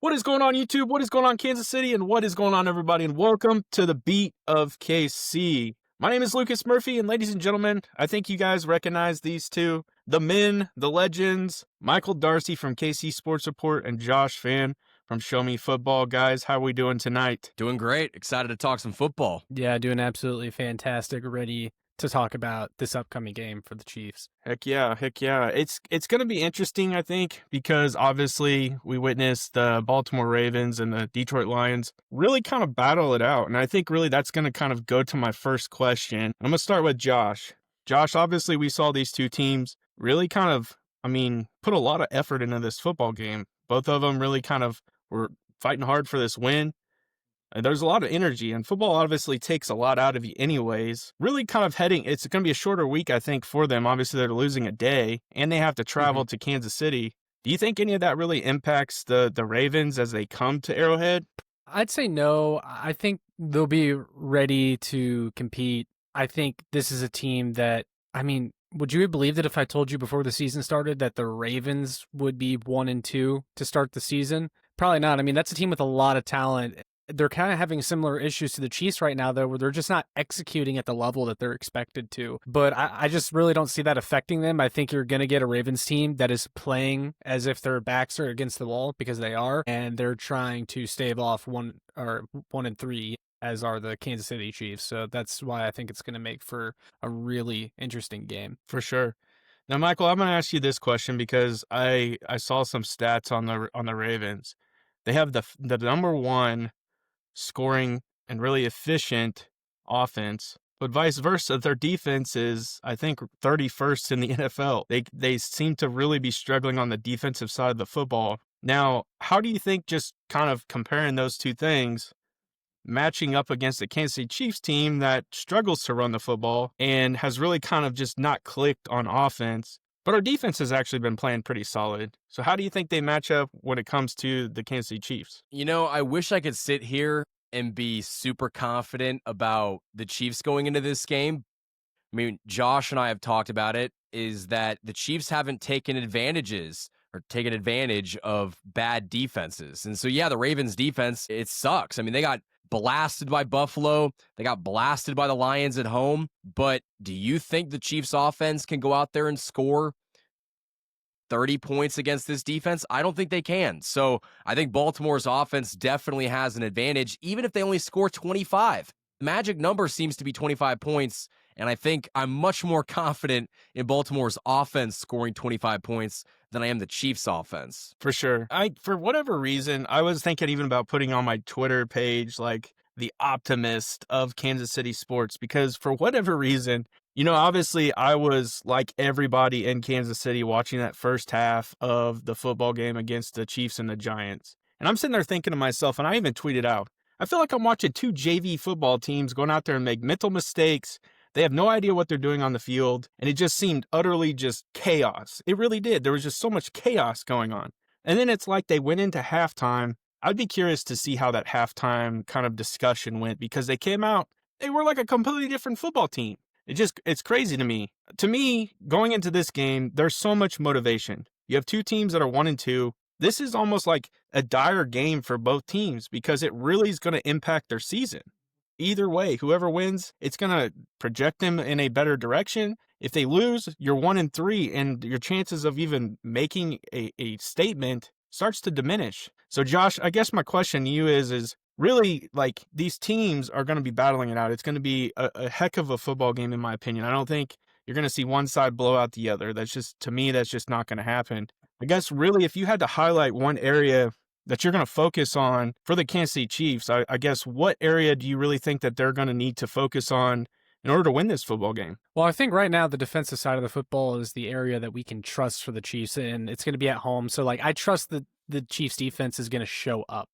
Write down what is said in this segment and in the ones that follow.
What is going on, YouTube? What is going on, Kansas City? And what is going on, everybody? And welcome to the Beat of KC. My name is Lucas Murphy, and ladies and gentlemen, I think you guys recognize these two. The men, the legends, Michael Darcy from KC Sports Report and Josh Fan from Show Me Football. Guys, how are we doing tonight? Doing great. Excited to talk some football. Yeah, doing absolutely fantastic. Ready to talk about this upcoming game for the Chiefs. Heck yeah. It's going to be interesting, I think, because obviously we witnessed the Baltimore Ravens and the Detroit Lions really kind of battle it out. And I think really that's going to kind of go to my first question. I'm going to start with Josh. Josh, obviously we saw these two teams really kind of, put a lot of effort into this football game. Both of them really kind of were fighting hard for this win. And there's a lot of energy, and football obviously takes a lot out of you anyways. Really kind of it's going to be a shorter week, I think, for them. Obviously, they're losing a day, and they have to travel to Kansas City. Do you think any of that really impacts the Ravens as they come to Arrowhead? I'd say no. I think they'll be ready to compete. I think this is a team that, would you have believed it if I told you before the season started that the Ravens would be 1-2 to start the season? Probably not. That's a team with a lot of talent. They're kind of having similar issues to the Chiefs right now, though, where they're just not executing at the level that they're expected to. But I just really don't see that affecting them. I think you're going to get a Ravens team that is playing as if their backs are against the wall, because they are, and they're trying to stave off 1-3, as are the Kansas City Chiefs. So that's why I think it's going to make for a really interesting game. For sure. Now, Michael, I'm going to ask you this question because I saw some stats on the Ravens. They have the number one scoring and really efficient offense, but vice versa, their defense is, I think, 31st in the NFL. They seem to really be struggling on the defensive side of the football. Now, how do you think, just kind of comparing those two things, matching up against the Kansas City Chiefs team that struggles to run the football and has really kind of just not clicked on offense, but our defense has actually been playing pretty solid. So how do you think they match up when it comes to the Kansas City Chiefs? I wish I could sit here and be super confident about the Chiefs going into this game. Josh and I have talked about it, is that the Chiefs haven't taken advantage of bad defenses. And so, yeah, the Ravens defense, it sucks. They got blasted by Buffalo. They got blasted by the Lions at home. But do you think the Chiefs offense can go out there and score 30 points against this defense? I don't think they can. So I think Baltimore's offense definitely has an advantage, even if they only score 25. The magic number seems to be 25 points. And I think I'm much more confident in Baltimore's offense scoring 25 points than I am the Chiefs' offense. For sure. For whatever reason, I was thinking even about putting on my Twitter page, like, the optimist of Kansas City sports, because for whatever reason, obviously I was like everybody in Kansas City watching that first half of the football game against the Chiefs and the Giants. And I'm sitting there thinking to myself, and I even tweeted out, I feel like I'm watching two JV football teams going out there and make mental mistakes. They have no idea what they're doing on the field, and it just seemed utterly just chaos. It really did. There was just so much chaos going on. And then it's like they went into halftime. I'd be curious to see how that halftime kind of discussion went, because they came out, they were like a completely different football team. It's crazy to me. To me, going into this game, there's so much motivation. You have two teams that are 1-2. This is almost like a dire game for both teams, because it really is going to impact their season. Either way, whoever wins, it's going to project them in a better direction. If they lose, you're 1-3, and your chances of even making a statement starts to diminish. So, Josh, I guess my question to you is really, like, these teams are going to be battling it out. It's going to be a heck of a football game, in my opinion. I don't think you're going to see one side blow out the other. To me, that's just not going to happen. I guess, really, if you had to highlight one area that you're going to focus on for the Kansas City Chiefs, I guess, what area do you really think that they're going to need to focus on in order to win this football game? Well, I think right now the defensive side of the football is the area that we can trust for the Chiefs, and it's going to be at home. So, I trust that the Chiefs defense is going to show up.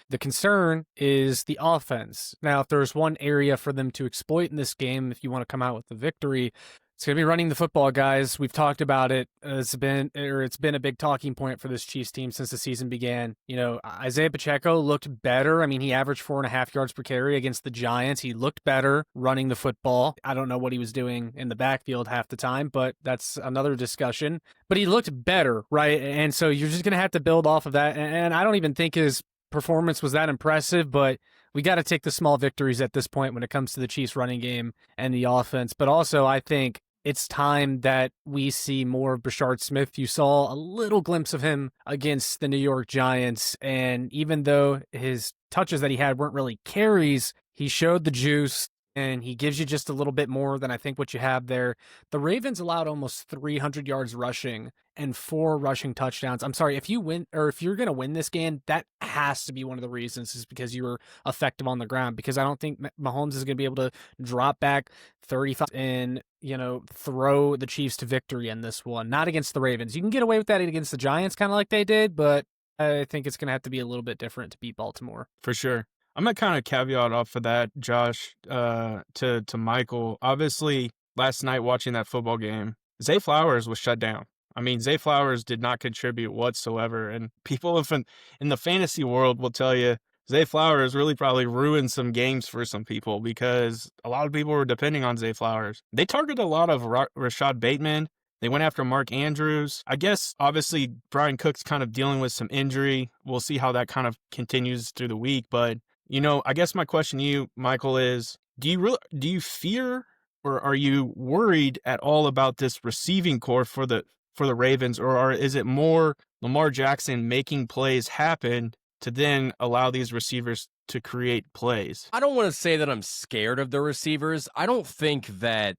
The concern is the offense. Now, if there's one area for them to exploit in this game, if you want to come out with the victory, It's going to be running the football, guys. We've talked about it. It's been a big talking point for this Chiefs team since the season began. You know, Isaiah Pacheco looked better. I mean, he averaged 4.5 yards per carry against the Giants. He looked better running the football. I don't know what he was doing in the backfield half the time, but that's another discussion. But he looked better, right? And so you're just going to have to build off of that. And I don't even think his performance was that impressive, but we got to take the small victories at this point when it comes to the Chiefs running game and the offense. But also, I think it's time that we see more of Brashard Smith. You saw a little glimpse of him against the New York Giants, and even though his touches that he had weren't really carries, he showed the juice, and he gives you just a little bit more than I think what you have there. The Ravens allowed almost 300 yards rushing and 4 rushing touchdowns. I'm sorry, if you win, or if you're going to win this game, that has to be one of the reasons, is because you were effective on the ground, because I don't think Mahomes is going to be able to drop back 35 and, throw the Chiefs to victory in this one. Not against the Ravens. You can get away with that against the Giants, kind of like they did, but I think it's going to have to be a little bit different to beat Baltimore. For sure. I'm gonna kind of caveat off of that, Josh, to Michael. Obviously, last night watching that football game, Zay Flowers was shut down. I mean, Zay Flowers did not contribute whatsoever, and people in the fantasy world will tell you Zay Flowers really probably ruined some games for some people, because a lot of people were depending on Zay Flowers. They targeted a lot of Rashad Bateman. They went after Mark Andrews. I guess, obviously, Brian Cook's kind of dealing with some injury. We'll see how that kind of continues through the week, but I guess my question to you, Michael, is do you fear, or are you worried at all about this receiving core for the Ravens, or is it more Lamar Jackson making plays happen to then allow these receivers to create plays? I don't want to say that I'm scared of the receivers. I don't think that.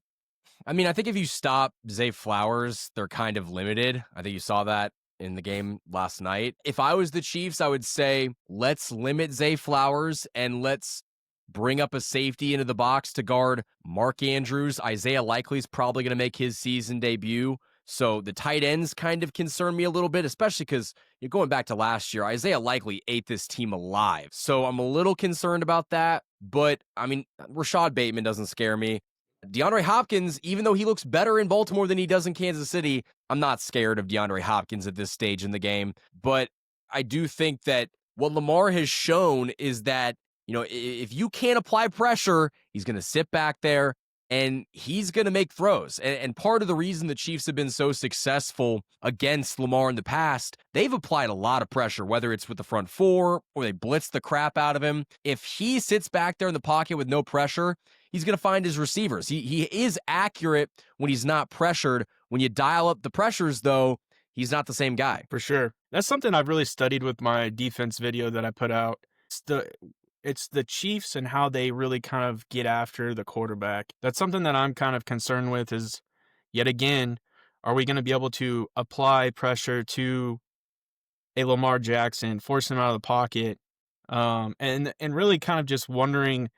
I mean, I think if you stop Zay Flowers, they're kind of limited. I think you saw that in the game last night. If I was the Chiefs, I would say, let's limit Zay Flowers and let's bring up a safety into the box to guard Mark Andrews. Isaiah Likely's probably going to make his season debut. So the tight ends kind of concern me a little bit, especially because you're going back to last year. Isaiah Likely ate this team alive. So I'm a little concerned about that. But, I mean, Rashad Bateman doesn't scare me. DeAndre Hopkins, even though he looks better in Baltimore than he does in Kansas City, I'm not scared of DeAndre Hopkins at this stage in the game. But I do think that what Lamar has shown is that, if you can't apply pressure, he's going to sit back there and he's going to make throws. And part of the reason the Chiefs have been so successful against Lamar in the past, they've applied a lot of pressure, whether it's with the front four or they blitz the crap out of him. If he sits back there in the pocket with no pressure, he's going to find his receivers. He is accurate when he's not pressured. When you dial up the pressures, though, he's not the same guy. For sure. That's something I've really studied with my defense video that I put out. It's the Chiefs and how they really kind of get after the quarterback. That's something that I'm kind of concerned with, is, yet again, are we going to be able to apply pressure to a Lamar Jackson, force him out of the pocket, and really kind of just wondering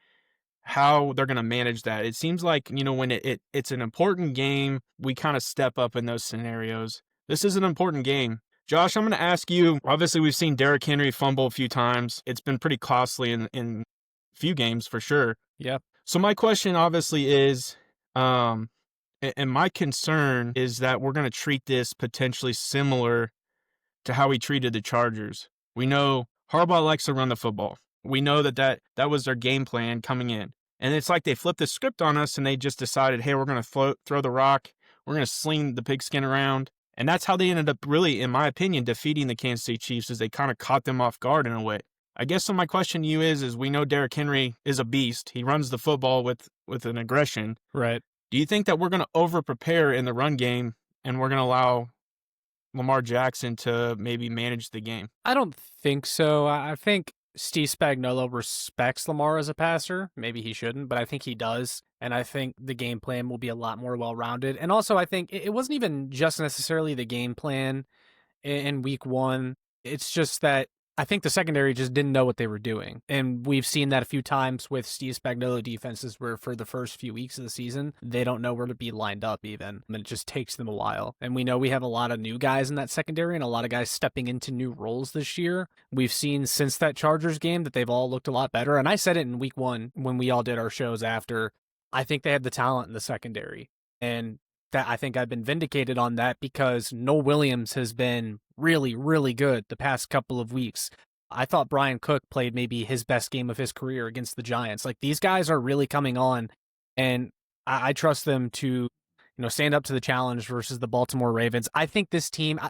how they're going to manage that. It seems like, when it's an important game, we kind of step up in those scenarios. This is an important game. Josh, I'm going to ask you, obviously we've seen Derrick Henry fumble a few times. It's been pretty costly in a few games for sure. Yeah. So my question obviously is, and my concern is that we're going to treat this potentially similar to how we treated the Chargers. We know Harbaugh likes to run the football. We know that was their game plan coming in. And it's like they flipped the script on us and they just decided, hey, we're going to throw the rock. We're going to sling the pigskin around. And that's how they ended up really, in my opinion, defeating the Kansas City Chiefs, is they kind of caught them off guard in a way. I guess so my question to you is we know Derrick Henry is a beast. He runs the football with an aggression. Right. Do you think that we're going to over-prepare in the run game and we're going to allow Lamar Jackson to maybe manage the game? I don't think so. I think Steve Spagnuolo respects Lamar as a passer. Maybe he shouldn't, but I think he does. And I think the game plan will be a lot more well-rounded. And also, I think it wasn't even just necessarily the game plan in week one. It's just that I think the secondary just didn't know what they were doing. And we've seen that a few times with Steve Spagnuolo defenses, where for the first few weeks of the season, they don't know where to be lined up even. And it just takes them a while. And we know we have a lot of new guys in that secondary and a lot of guys stepping into new roles this year. We've seen since that Chargers game that they've all looked a lot better. And I said it in week one when we all did our shows after. I think they had the talent in the secondary. And that I think I've been vindicated on that because Noel Williams has been really, really good the past couple of weeks. I thought Brian Cook played maybe his best game of his career against the Giants. Like these guys are really coming on, and I trust them to, stand up to the challenge versus the Baltimore Ravens. I think this team,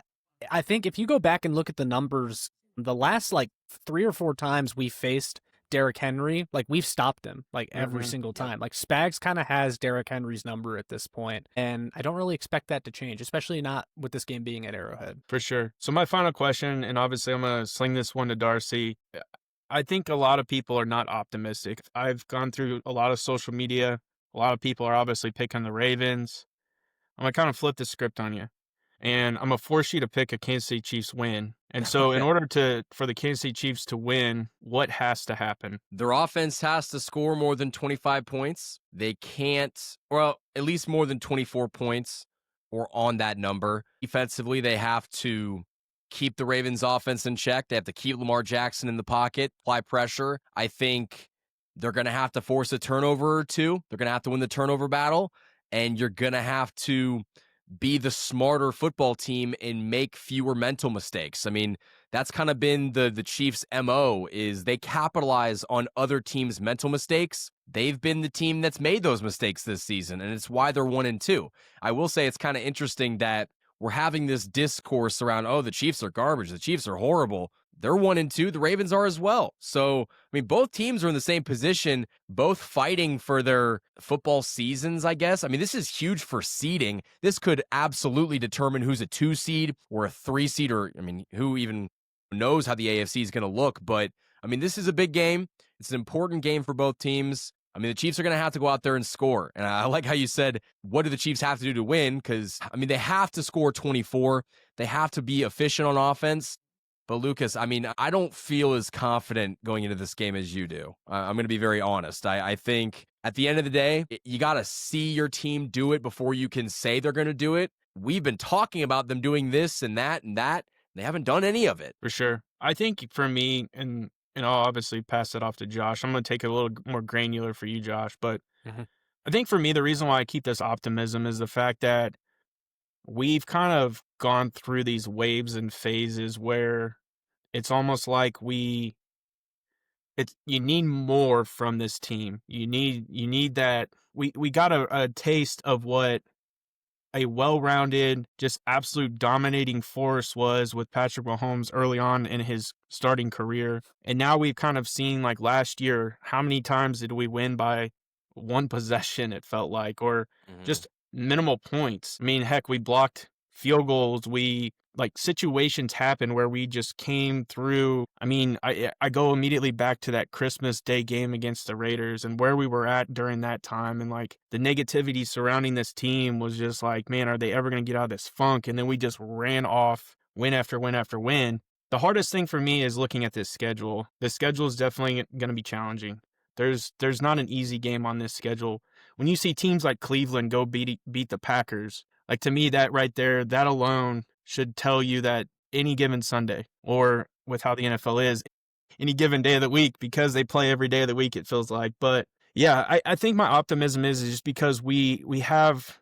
I think if you go back and look at the numbers, the last like 3 or 4 times we faced Derrick Henry, like we've stopped him like every single time. Like Spags kind of has Derrick Henry's number at this point, and I don't really expect that to change, especially not with this game being at Arrowhead. For sure. So my final question, and obviously I'm going to sling this one to Darcy. I think a lot of people are not optimistic. I've gone through a lot of social media. A lot of people are obviously picking the Ravens. I'm going to kind of flip the script on you, and I'm going to force you to pick a Kansas City Chiefs win. And so in order for the Kansas City Chiefs to win, what has to happen? Their offense has to score more than 25 points. They can't, well, at least more than 24 points or on that number. Defensively, they have to keep the Ravens offense in check. They have to keep Lamar Jackson in the pocket, apply pressure. I think they're going to have to force a turnover or two. They're going to have to win the turnover battle, and you're going to have to be the smarter football team and make fewer mental mistakes. I mean, that's kind of been the Chiefs' MO, is they capitalize on other teams' mental mistakes. They've been the team that's made those mistakes this season, and it's why they're 1-2. I will say it's kind of interesting that we're having this discourse around, oh, the Chiefs are garbage, the Chiefs are horrible. They're 1-2. The Ravens are as well. So, I mean, both teams are in the same position, both fighting for their football seasons, I guess. I mean, this is huge for seeding. This could absolutely determine who's a 2 seed or a 3 seed, or, I mean, who even knows how the AFC is going to look. But, I mean, this is a big game. It's an important game for both teams. I mean, the Chiefs are going to have to go out there and score. And I like how you said, what do the Chiefs have to do to win? Because, I mean, they have to score 24. They have to be efficient on offense. But Lucas, I mean, I don't feel as confident going into this game as you do. I'm going to be very honest. I think at the end of the day, you got to see your team do it before you can say they're going to do it. We've been talking about them doing this and that and that. They haven't done any of it. For sure. I think for me, and I'll obviously pass it off to Josh. I'm going to take it a little more granular for you, Josh. But I think for me, the reason why I keep this optimism is the fact that we've kind of gone through these waves and phases where it's almost like you need more from this team. You need that. We got a taste of what a well-rounded, just absolute dominating force was with Patrick Mahomes early on in his starting career. And now we've kind of seen, like last year, how many times did we win by one possession, it felt like, or just minimal points. I mean, heck, we blocked field goals. Situations happen where we just came through. I mean, I go immediately back to that Christmas Day game against the Raiders and where we were at during that time. And like the negativity surrounding this team was just like, man, are they ever going to get out of this funk? And then we just ran off win after win after win. The hardest thing for me is looking at this schedule. The schedule is definitely going to be challenging. There's not an easy game on this schedule. When you see teams like Cleveland go beat the Packers, like to me, that right there, that alone should tell you that any given Sunday, or with how the NFL is, any given day of the week, because they play every day of the week, it feels like. But yeah, I think my optimism is just because we have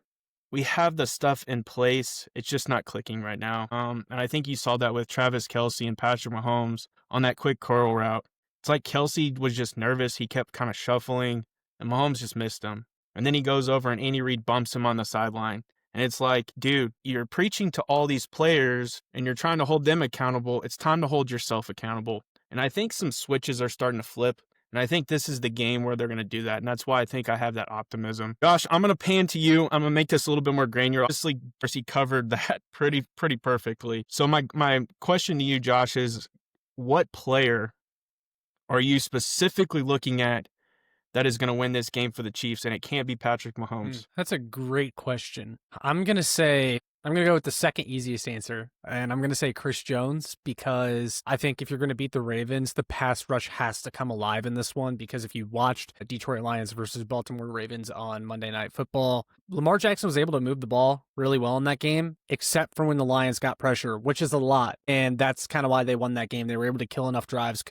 the stuff in place. It's just not clicking right now. And I think you saw that with Travis Kelce and Patrick Mahomes on that quick curl route. It's like Kelce was just nervous. He kept kind of shuffling, and Mahomes just missed him. And then he goes over and Andy Reid bumps him on the sideline. And it's like, dude, you're preaching to all these players and you're trying to hold them accountable. It's time to hold yourself accountable. And I think some switches are starting to flip. And I think this is the game where they're going to do that. And that's why I think I have that optimism. Josh, I'm going to pan to you. I'm going to make this a little bit more granular. Obviously, Darcy covered that pretty perfectly. So my question to you, Josh, is what player are you specifically looking at that is going to win this game for the Chiefs, and it can't be Patrick Mahomes? That's a great question. I'm going to go with the second easiest answer, and I'm going to say Chris Jones, because I think if you're going to beat the Ravens, the pass rush has to come alive in this one, because if you watched Detroit Lions versus Baltimore Ravens on Monday Night Football, Lamar Jackson was able to move the ball really well in that game, except for when the Lions got pressure, which is a lot, and that's kind of why they won that game. They were able to kill enough drives.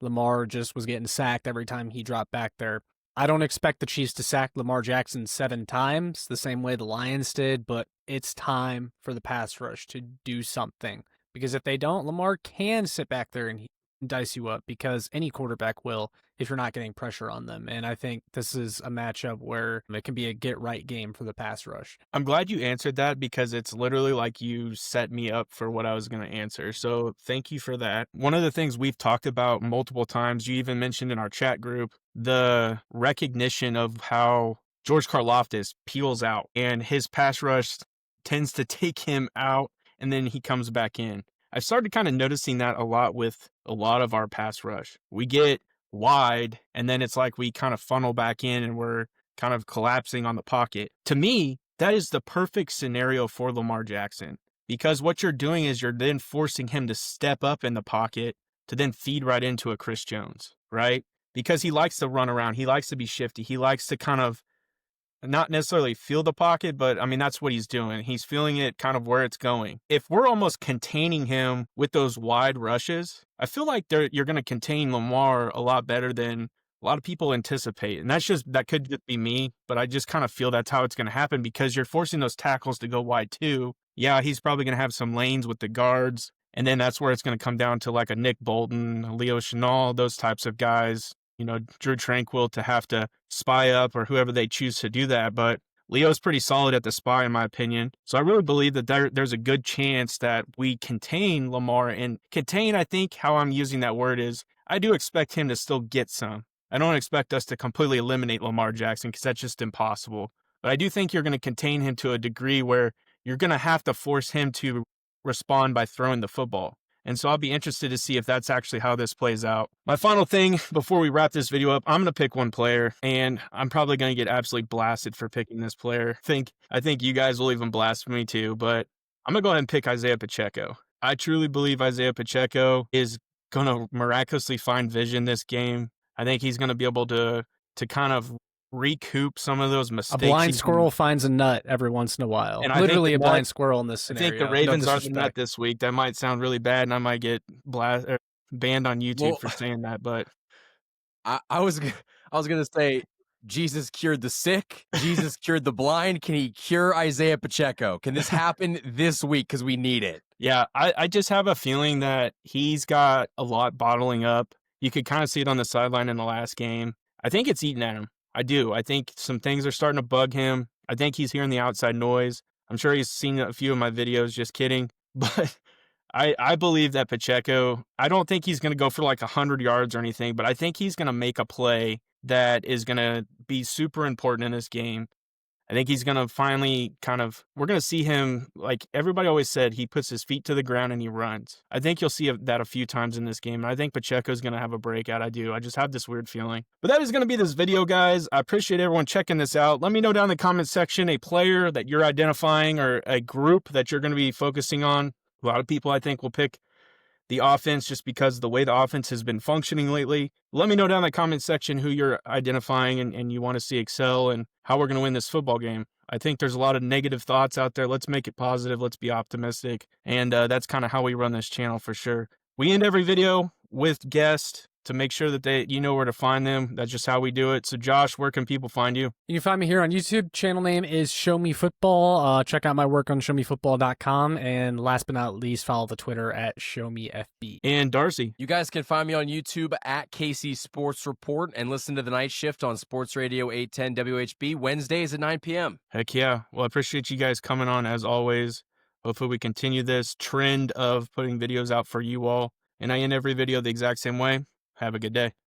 Lamar just was getting sacked every time he dropped back there. I don't expect the Chiefs to sack Lamar Jackson 7 times, the same way the Lions did, but it's time for the pass rush to do something. Because if they don't, Lamar can sit back there and dice you up, because any quarterback will if you're not getting pressure on them. And I think this is a matchup where it can be a get-right game for the pass rush. I'm glad you answered that because it's literally like you set me up for what I was going to answer. So thank you for that. One of the things we've talked about multiple times, you even mentioned in our chat group, the recognition of how George Karlaftis peels out and his pass rush tends to take him out and then he comes back in. I've started kind of noticing that a lot with a lot of our pass rush. We get wide and then it's like we kind of funnel back in and we're kind of collapsing on the pocket. To me, that is the perfect scenario for Lamar Jackson because what you're doing is you're then forcing him to step up in the pocket to then feed right into a Chris Jones, right? Because he likes to run around. He likes to be shifty. He likes to kind of not necessarily feel the pocket, but I mean, that's what he's doing. He's feeling it kind of where it's going. If we're almost containing him with those wide rushes, I feel like you're going to contain Lamar a lot better than a lot of people anticipate. And that could just be me, but I just kind of feel that's how it's going to happen because you're forcing those tackles to go wide too. Yeah, he's probably going to have some lanes with the guards. And then that's where it's going to come down to like a Nick Bolton, a Leo Chenal, those types of guys. Drew Tranquil to have to spy up or whoever they choose to do that. But Leo's pretty solid at the spy, in my opinion. So I really believe that there's a good chance that we contain Lamar. And contain, I think how I'm using that word is I do expect him to still get some. I don't expect us to completely eliminate Lamar Jackson because that's just impossible. But I do think you're going to contain him to a degree where you're going to have to force him to respond by throwing the football. And so I'll be interested to see if that's actually how this plays out. My final thing before we wrap this video up, I'm going to pick one player, and I'm probably going to get absolutely blasted for picking this player. I think you guys will even blast me too, but I'm going to go ahead and pick Isaiah Pacheco. I truly believe Isaiah Pacheco is going to miraculously find vision this game. I think he's going to be able to kind of recoup some of those mistakes. A blind squirrel finds a nut every once in a while. And literally a blind squirrel in this scenario. I think the Ravens are the nut this week. That might sound really bad, and I might get banned on YouTube for saying that. But I was gonna say Jesus cured the sick. Jesus cured the blind. Can he cure Isaiah Pacheco? Can this happen this week? Because we need it. Yeah, I just have a feeling that he's got a lot bottling up. You could kind of see it on the sideline in the last game. I think it's eating at him. I do. I think some things are starting to bug him. I think he's hearing the outside noise. I'm sure he's seen a few of my videos, just kidding. But I believe that Pacheco, I don't think he's going to go for like 100 yards or anything, but I think he's going to make a play that is going to be super important in this game. I think he's going to finally we're going to see him, like everybody always said, he puts his feet to the ground and he runs. I think you'll see that a few times in this game. And I think Pacheco's going to have a breakout. I do. I just have this weird feeling. But that is going to be this video, guys. I appreciate everyone checking this out. Let me know down in the comment section a player that you're identifying or a group that you're going to be focusing on. A lot of people, I think, will pick the offense just because of the way the offense has been functioning lately. Let me know down in the comment section who you're identifying and you want to see excel and how we're going to win this football game. I think there's a lot of negative thoughts out there. Let's make it positive. Let's be optimistic. And that's kind of how we run this channel for sure. We end every video with guests to make sure that you know where to find them. That's just how we do it. So Josh, where can people find you? You can find me here on YouTube. Channel name is Show Me Football. Check out my work on showmefootball.com. And last but not least, follow the Twitter at ShowMeFB. And Darcy. You guys can find me on YouTube at KC Sports Report and listen to The Night Shift on Sports Radio 810 WHB Wednesdays at 9 p.m. Heck yeah. Well, I appreciate you guys coming on as always. Hopefully we continue this trend of putting videos out for you all. And I end every video the exact same way. Have a good day.